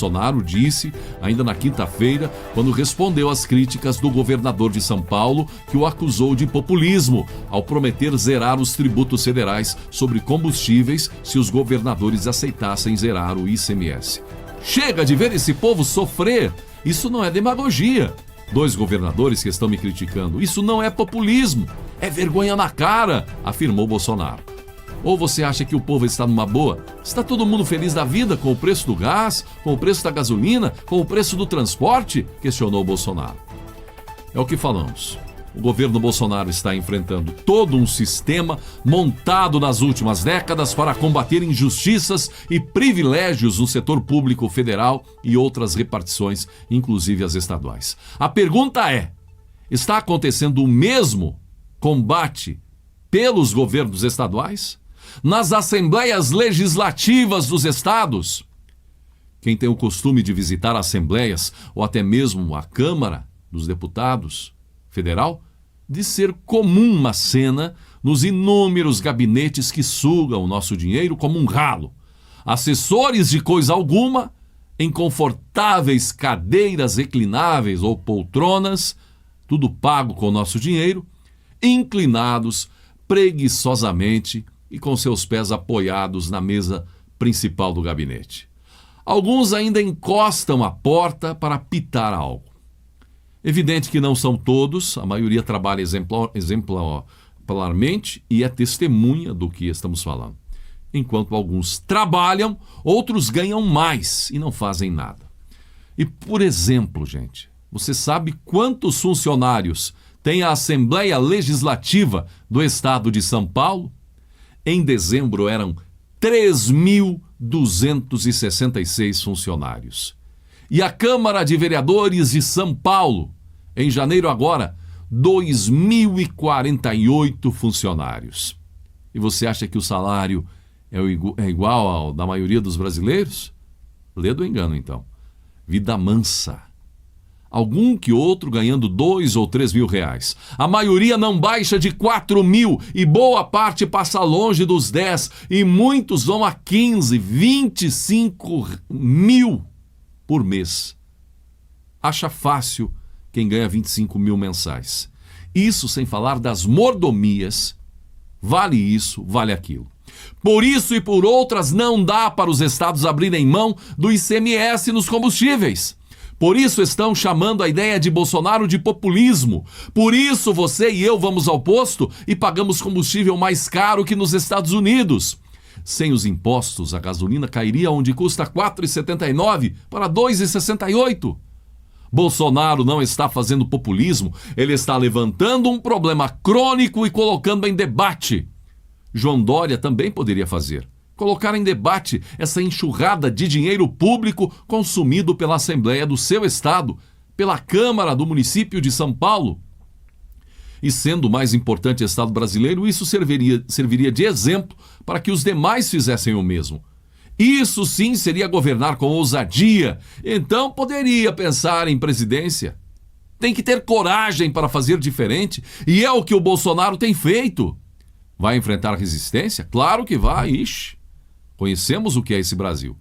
Bolsonaro disse, ainda na quinta-feira, quando respondeu às críticas do governador de São Paulo, que o acusou de populismo, ao prometer zerar os tributos federais sobre combustíveis se os governadores aceitassem zerar o ICMS. Chega de ver esse povo sofrer! Isso não é demagogia. 2 governadores que estão me criticando. Isso não é populismo. É vergonha na cara, afirmou Bolsonaro. Ou você acha que o povo está numa boa? Está todo mundo feliz da vida com o preço do gás, com o preço da gasolina, com o preço do transporte? Questionou Bolsonaro. É o que falamos. O governo Bolsonaro está enfrentando todo um sistema montado nas últimas décadas para combater injustiças e privilégios no setor público federal e outras repartições, inclusive as estaduais. A pergunta é: está acontecendo o mesmo combate pelos governos estaduais? Nas assembleias legislativas dos estados? Quem tem o costume de visitar assembleias ou até mesmo a Câmara dos Deputados Federal, de ser comum uma cena nos inúmeros gabinetes que sugam o nosso dinheiro como um ralo. Assessores de coisa alguma, em confortáveis cadeiras reclináveis ou poltronas, tudo pago com o nosso dinheiro, inclinados preguiçosamente e com seus pés apoiados na mesa principal do gabinete. Alguns ainda encostam a porta para pitar algo. Evidente que não são todos, a maioria trabalha exemplarmente e é testemunha do que estamos falando. Enquanto alguns trabalham, outros ganham mais e não fazem nada. E, por exemplo, gente, você sabe quantos funcionários tem a Assembleia Legislativa do Estado de São Paulo? Em dezembro eram 3.266 funcionários. E a Câmara de Vereadores de São Paulo, em janeiro agora, 2.048 funcionários. E você acha que o salário é igual ao da maioria dos brasileiros? Lê do engano, então. Vida mansa. Algum que outro ganhando 2 ou 3 mil reais. A maioria não baixa de 4 mil e boa parte passa longe dos 10 e muitos vão a 15, 25 mil por mês. Acha fácil quem ganha 25 mil mensais. Isso sem falar das mordomias. Vale isso, vale aquilo. Por isso e por outras não dá para os estados abrirem mão do ICMS nos combustíveis. Por isso estão chamando a ideia de Bolsonaro de populismo. Por isso você e eu vamos ao posto e pagamos combustível mais caro que nos Estados Unidos. Sem os impostos, a gasolina cairia onde custa R$ 4,79 para R$ 2,68. Bolsonaro não está fazendo populismo, ele está levantando um problema crônico e colocando em debate. João Dória também poderia fazer. Colocar em debate essa enxurrada de dinheiro público consumido pela Assembleia do seu estado, pela Câmara do município de São Paulo. E sendo o mais importante estado brasileiro, isso serviria de exemplo para que os demais fizessem o mesmo. Isso sim seria governar com ousadia. Então poderia pensar em presidência. Tem que ter coragem para fazer diferente, e é o que o Bolsonaro tem feito. Vai enfrentar resistência? Claro que vai, ixi. Conhecemos o que é esse Brasil.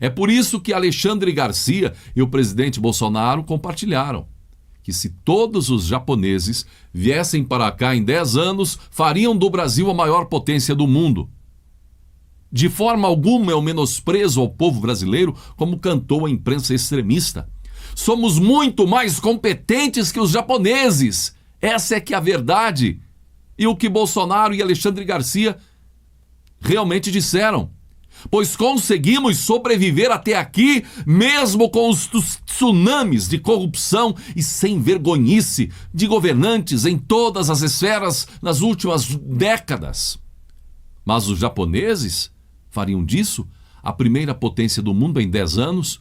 É por isso que Alexandre Garcia e o presidente Bolsonaro compartilharam que se todos os japoneses viessem para cá em 10 anos, fariam do Brasil a maior potência do mundo. De forma alguma é o menosprezo ao povo brasileiro, como cantou a imprensa extremista. Somos muito mais competentes que os japoneses. Essa é que é a verdade. E o que Bolsonaro e Alexandre Garcia realmente disseram. Pois conseguimos sobreviver até aqui, mesmo com os tsunamis de corrupção e sem vergonhice de governantes em todas as esferas nas últimas décadas. Mas os japoneses fariam disso a primeira potência do mundo em 10 anos,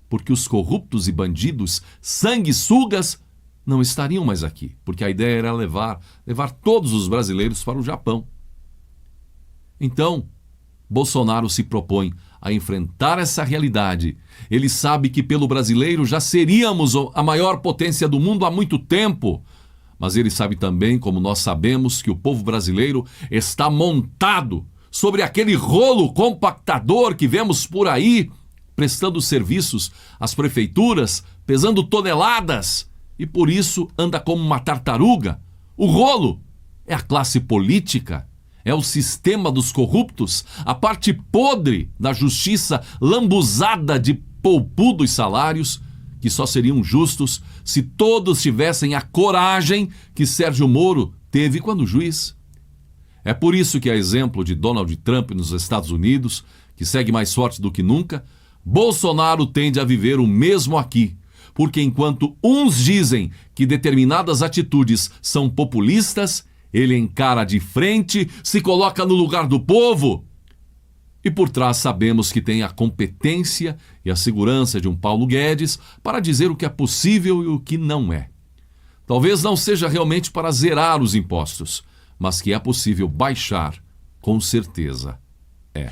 porque os corruptos e bandidos sanguessugas não estariam mais aqui, porque a ideia era levar todos os brasileiros para o Japão. Então, Bolsonaro se propõe a enfrentar essa realidade. Ele sabe que pelo brasileiro já seríamos a maior potência do mundo há muito tempo. Mas ele sabe também, como nós sabemos, que o povo brasileiro está montado sobre aquele rolo compactador que vemos por aí, prestando serviços às prefeituras, pesando toneladas, e por isso anda como uma tartaruga. O rolo é a classe política, é o sistema dos corruptos, a parte podre da justiça lambuzada de polpudos salários, que só seriam justos se todos tivessem a coragem que Sérgio Moro teve quando juiz. É por isso que, a exemplo de Donald Trump nos Estados Unidos, que segue mais forte do que nunca, Bolsonaro tende a viver o mesmo aqui. Porque enquanto uns dizem que determinadas atitudes são populistas, ele encara de frente, se coloca no lugar do povo. E por trás sabemos que tem a competência e a segurança de um Paulo Guedes para dizer o que é possível e o que não é. Talvez não seja realmente para zerar os impostos, mas que é possível baixar, com certeza é.